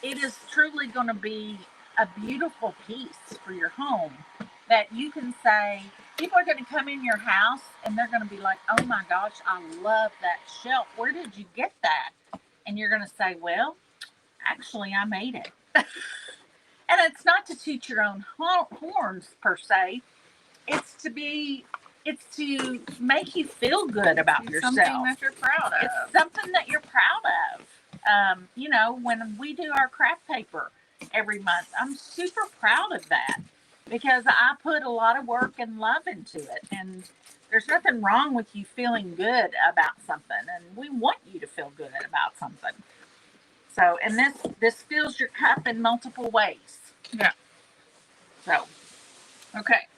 it is truly going to be a beautiful piece for your home that you can say, people are going to come in your house and they're going to be like, oh my gosh, I love that shelf. Where did you get that? And you're going to say, well, actually, I made it. And it's not to toot your own horns per se. It's to make you feel good about yourself. Something that you're proud of. It's something that you're proud of. You know, when we do our craft paper every month, I'm super proud of that because I put a lot of work and love into it. And there's nothing wrong with you feeling good about something. And we want you to feel good about something. So, and this fills your cup in multiple ways. Yeah. So, okay.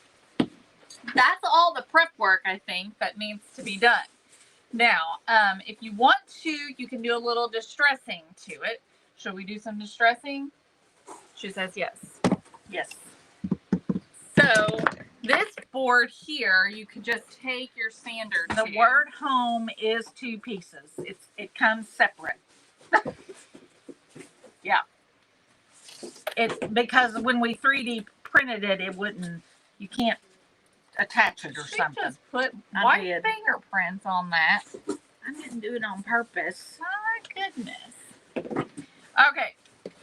That's all the prep work, I think, that needs to be done. Now, if you want to, you can do a little distressing to it. Should we do some distressing? She says yes. yes. So, this board here, you could just take your sander The to. word home is 2 pieces. It comes separate. Yeah. It's because when we 3D printed it, you can't attach it or She something. just put I white did. fingerprints on that. I didn't do it on purpose. My goodness. Okay,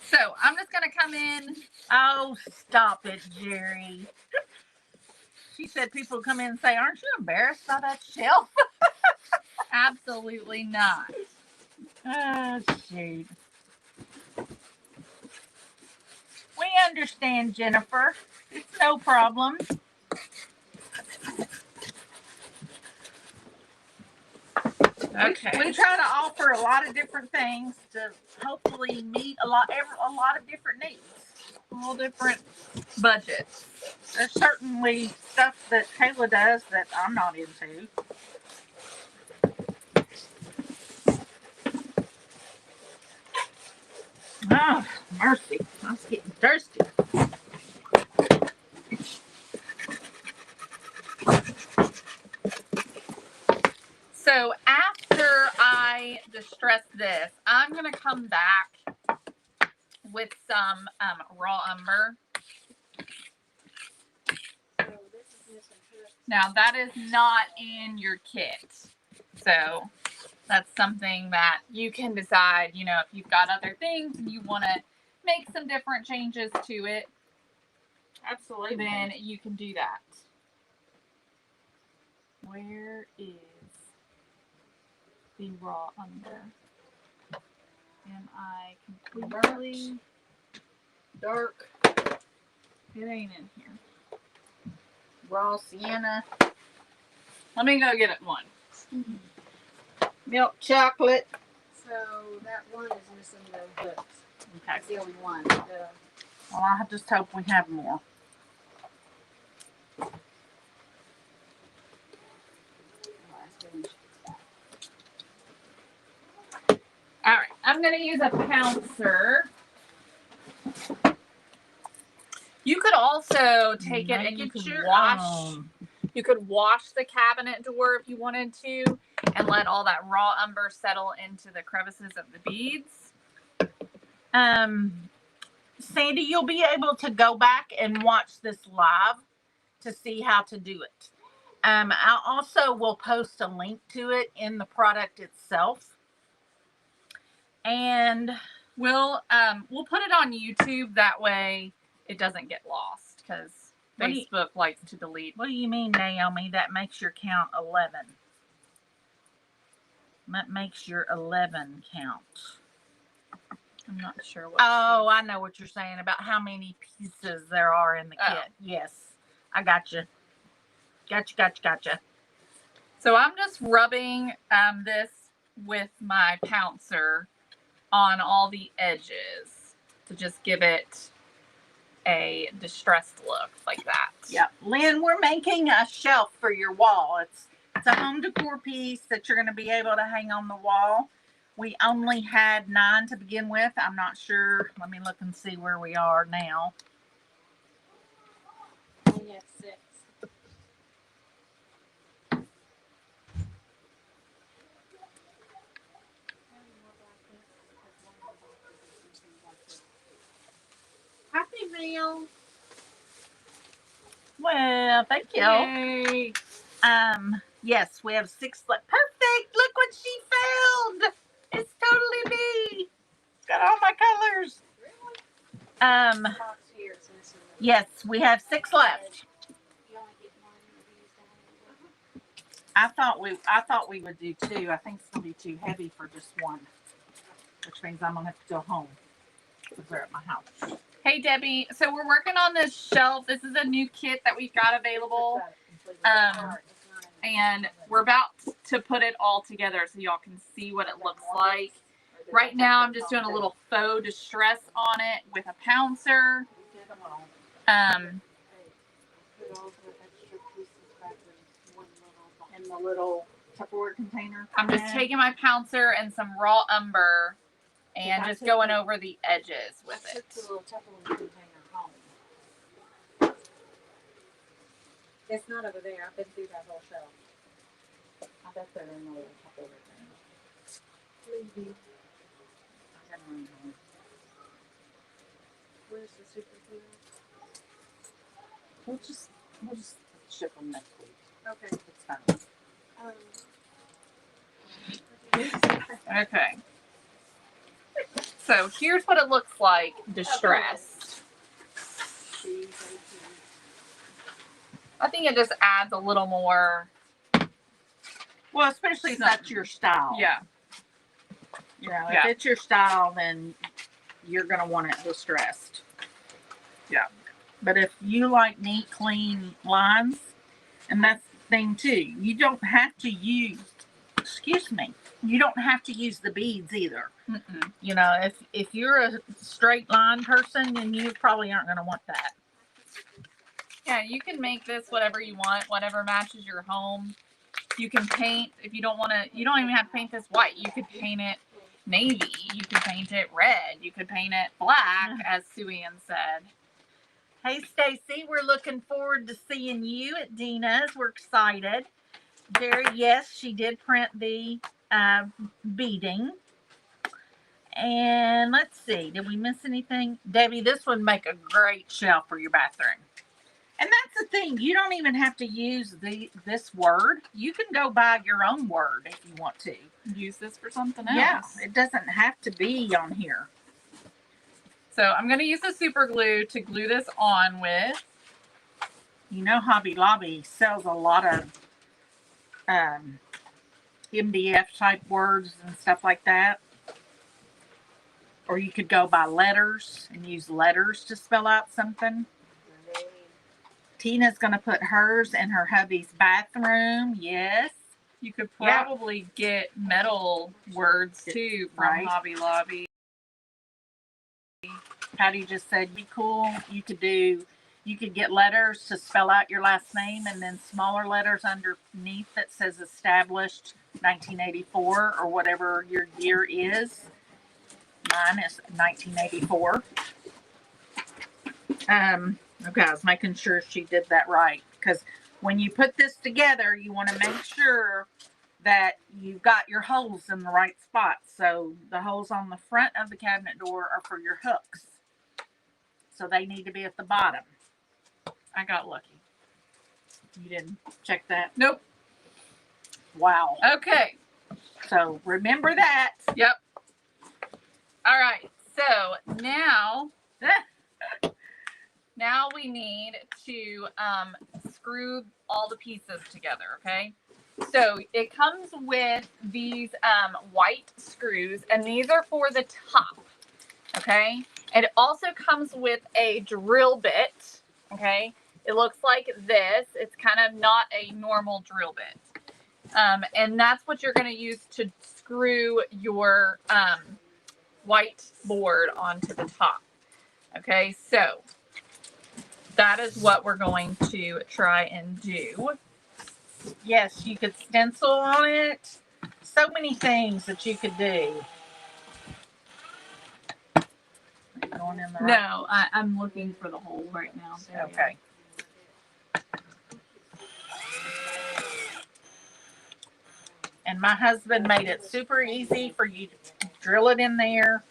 so I'm just gonna come in. Oh, stop it, Jerry. She said people come in and say, aren't you embarrassed by that shelf? Absolutely not. Oh, shoot. We understand, Jennifer. It's no problem. Okay. We try to offer a lot of different things to hopefully meet a lot of different needs. All different budgets. There's certainly stuff that Kayla does that I'm not into. Oh, mercy. I was getting thirsty. So after I distress this, I'm going to come back with some raw umber. Oh, this is missing her. Now that is not in your kit. So that's something that you can decide, you know, if you've got other things and you want to make some different changes to it, Absolutely. then you can do that. Where is the raw umber? Am I completely dark? It ain't in here. Raw sienna, Let me go get it one. milk chocolate. So that one is missing the hooks. Okay. That's the only one. Well, I just hope we have more. All right, I'm going to use a pouncer. You could also take it and you could wash the cabinet door if you wanted to, and let all that raw umber settle into the crevices of the beads. Sandy, you'll be able to go back and watch this live to see how to do it. I also will post a link to it in the product itself. And We'll put it on YouTube, that way it doesn't get lost, because What do you- Facebook likes to delete. what do you mean, Naomi? That makes your count 11. That makes your 11 count. I'm not sure what. Oh, I know what you're saying about how many pieces there are in the Oh. kit. Yes, I gotcha. Gotcha. So I'm just rubbing this with my pouncer on all the edges to just give it a distressed look like that. Yep. Lynn, we're making a shelf for your wall. It's a home decor piece that you're going to be able to hang on the wall. We only had 9 to begin with. I'm not sure. Let me look and see where we are now. We have 6. Happy meal. Well, thank you. Yay. Yes, we have 6 left. Perfect. Look what she found. It's totally me. It's got all my colors. Box here is missing. Yes, we have 6 left. You only get 1 of these down. I thought we would do 2. I think it's gonna be too heavy for just 1, which means I'm gonna have to go home because they're at my house. Hey Debbie, so we're working on this shelf. This is a new kit that we've got available. And we're about to put it all together so y'all can see what it looks like. Right now I'm just doing a little faux distress on it with a pouncer. Put all the extra pieces back in one little In the little Tupperware container. I'm just taking my pouncer and some raw umber and just going over the edges with I it. took the little Tupperware container home. It's not over there. I've been through that whole shelf. I bet they're in the little Tupperware container. Maybe. I got mine home. Where's the super glue? We'll just ship them next week. Okay. It's fine. Okay. So here's what it looks like distressed. I think it just adds a little more. Well, especially if that's your style. Yeah. You know, if Yeah. it's your style, then you're gonna want it distressed. Yeah. But if you like neat, clean lines, and that's the thing too, you don't have to use. Excuse me. You don't have to use the beads either. Mm-mm. You know, if you're a straight line person, then you probably aren't gonna want that. Yeah, you can make this whatever you want, whatever matches your home. You can paint if you don't want to. You don't even have to paint this white. You could paint it navy. You could paint it red. You could paint it black, as Suian said. Hey, Stacy, we're looking forward to seeing you at Dina's. We're excited. Jerry, yes, she did print the beading. And let's see, did we miss anything? Debbie, this would make a great shelf for your bathroom. And that's the thing, you don't even have to use this word. You can go buy your own word if you want to. Use this for something else. Yeah, it doesn't have to be on here. So I'm going to use the super glue to glue this on with. You know, Hobby Lobby sells a lot of MDF type words and stuff like that. Or you could go by letters and use letters to spell out something. Tina's going to put hers in her hubby's bathroom. Yes. You could probably get metal words too from Right. Hobby Lobby. Patty just said, be cool. You could get letters to spell out your last name and then smaller letters underneath that says established 1984 or whatever your year is. Mine is 1984. Okay, I was making sure she did that right because when you put this together, you want to make sure that you've got your holes in the right spot. So the holes on the front of the cabinet door are for your hooks. So they need to be at the bottom. I got lucky. You didn't check that? Nope. Wow. Okay. So remember that. Yep. All right. So now we need to screw all the pieces together, okay? So it comes with these white screws, and these are for the top, okay? And it also comes with a drill bit, okay? It looks like this. It's kind of not a normal drill bit. And that's what you're going to use to screw your white board onto the top. Okay, so that is what we're going to try and do. Yes, you could stencil on it. So many things that you could do. Are you going in the right? No, I'm looking for the hole right now. There we go. Okay. And my husband made it super easy for you to drill it in there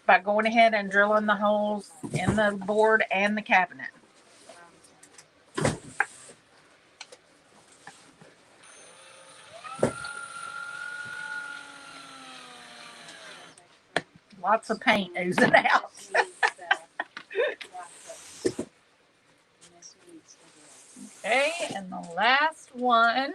by going ahead and drilling the holes in the board and the cabinet. Lots of paint oozing out. Okay, and the last one.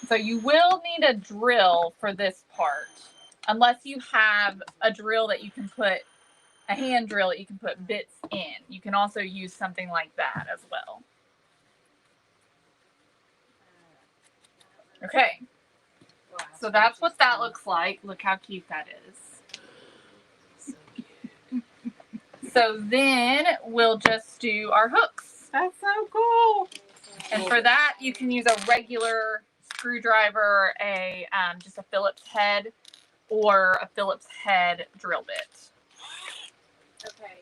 So you will need a drill for this part, unless you have a drill that you can put, a hand drill that you can put bits in. You can also use something like that as well. Okay, so that's what that looks like. Look how cute that is. So then we'll just do our hooks. That's so cool. And for that, you can use a regular screwdriver, a just a Phillips head, or a Phillips head drill bit. Okay.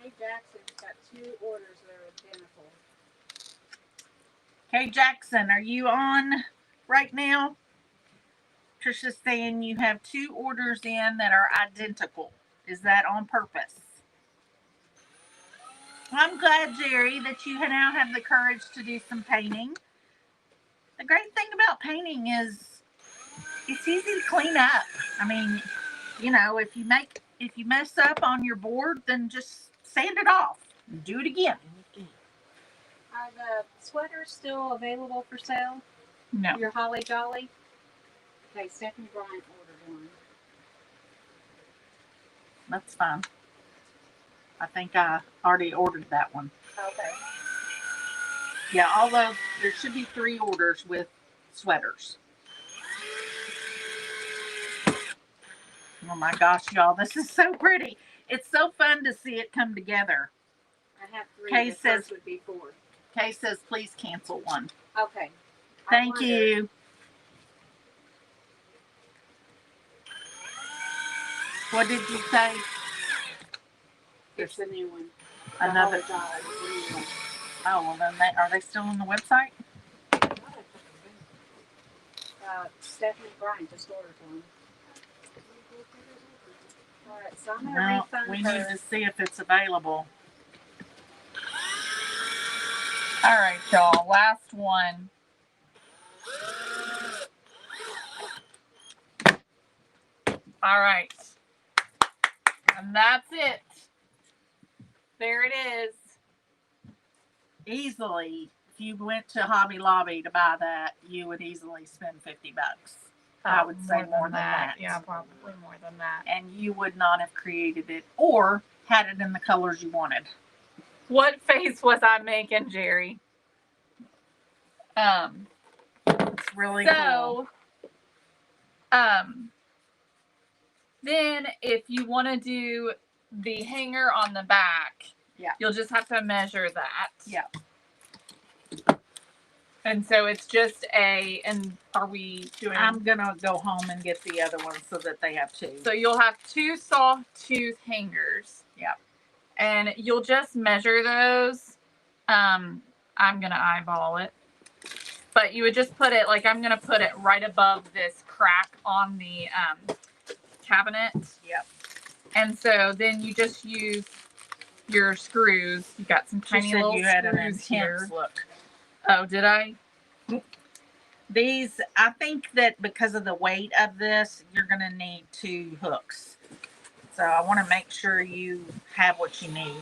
Hey Jackson's got 2 orders that are identical. Okay, Jackson, are you on right now? Trisha's saying you have 2 orders in that are identical. Is that on purpose? I'm glad, Jerry, that you now have the courage to do some painting. The great thing about painting is it's easy to clean up. I mean, you know, if you mess up on your board, then just sand it off and do it again. Are the sweaters still available for sale? No. Your Holly Jolly? Okay, Stephanie Bryant ordered one. That's fine. I think I already ordered that one. Okay. Yeah, although there should be 3 orders with sweaters. Oh my gosh, y'all, this is so pretty. It's so fun to see it come together. I have 3. Kay The says- first would be 4. Kay says, please cancel one. Okay. Thank you. What did you say? It's a new one. Another. The Holly Jolly is a new one. Oh, well then are they still on the website? Stephanie Bryant just ordered one. All right, so I'm gonna Well, refund we her. need to see if it's available. All right, y'all. Last one. All right. And that's it. There it is. Easily, if you went to Hobby Lobby to buy that, you would easily spend $50. I would say more than that. Yeah, probably more than that. And you would not have created it or had it in the colors you wanted. What face was I making, Jerry? It's really cool. So, then if you want to do the hanger on the back, Yeah. you'll just have to measure that. Yeah. And so it's just and are we doing? I'm gonna go home and get the other one so that they have 2. So you'll have 2 soft tooth hangers. Yeah. And you'll just measure those. I'm gonna eyeball it. But you would just put it, like I'm gonna put it right above this crack on the cabinet. Yep. And so then you just use your screws. You got some She tiny said little you had an screws here. intense look. Oh, did I? These, I think that because of the weight of this, you're going to need 2 hooks. So I want to make sure you have what you need.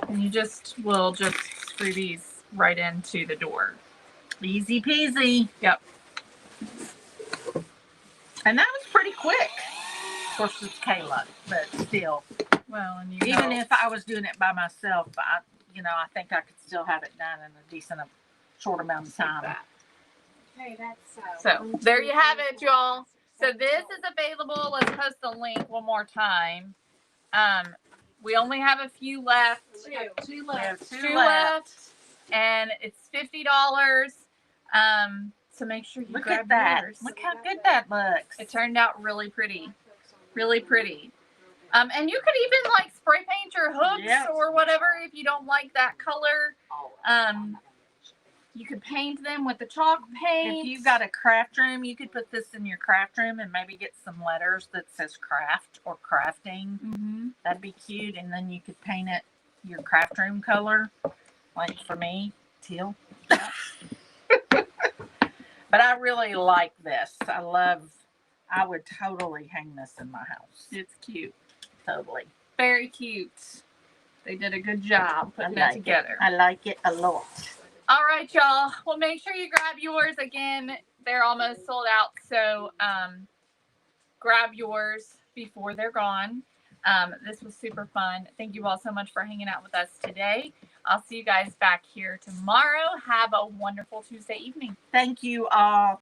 And you will just screw these right into the door. Easy peasy. Yep. And that was pretty quick. Of course, it's Kayla, but still. Well, and you Even know, if I was doing it by myself, I think I could still have it done in a decent, short amount of time. Okay, that's So, 1, there 2, you have 3, it, 4, y'all. 5, So 6, this 7, is available. Let's post the link one more time. We only have a few left. 2. 2 We have left. 2 Two left. left, and it's $50. So make sure you Look grab at that. yours. Look how good that looks. It turned out really pretty, really pretty. And you could even like spray paint your hooks Yep. or whatever if you don't like that color. You could paint them with the chalk paint. If you got a craft room, you could put this in your craft room and maybe get some letters that says craft or crafting. Mhm. That'd be cute. And then you could paint it your craft room color. Like for me, teal. But I really like this. I would totally hang this in my house. It's cute. Totally. Very cute. They did a good job putting it together. I like it a lot. All right, y'all. Well, make sure you grab yours. Again, they're almost sold out. So grab yours before they're gone. This was super fun. Thank you all so much for hanging out with us today. I'll see you guys back here tomorrow. Have a wonderful Tuesday evening. Thank you all.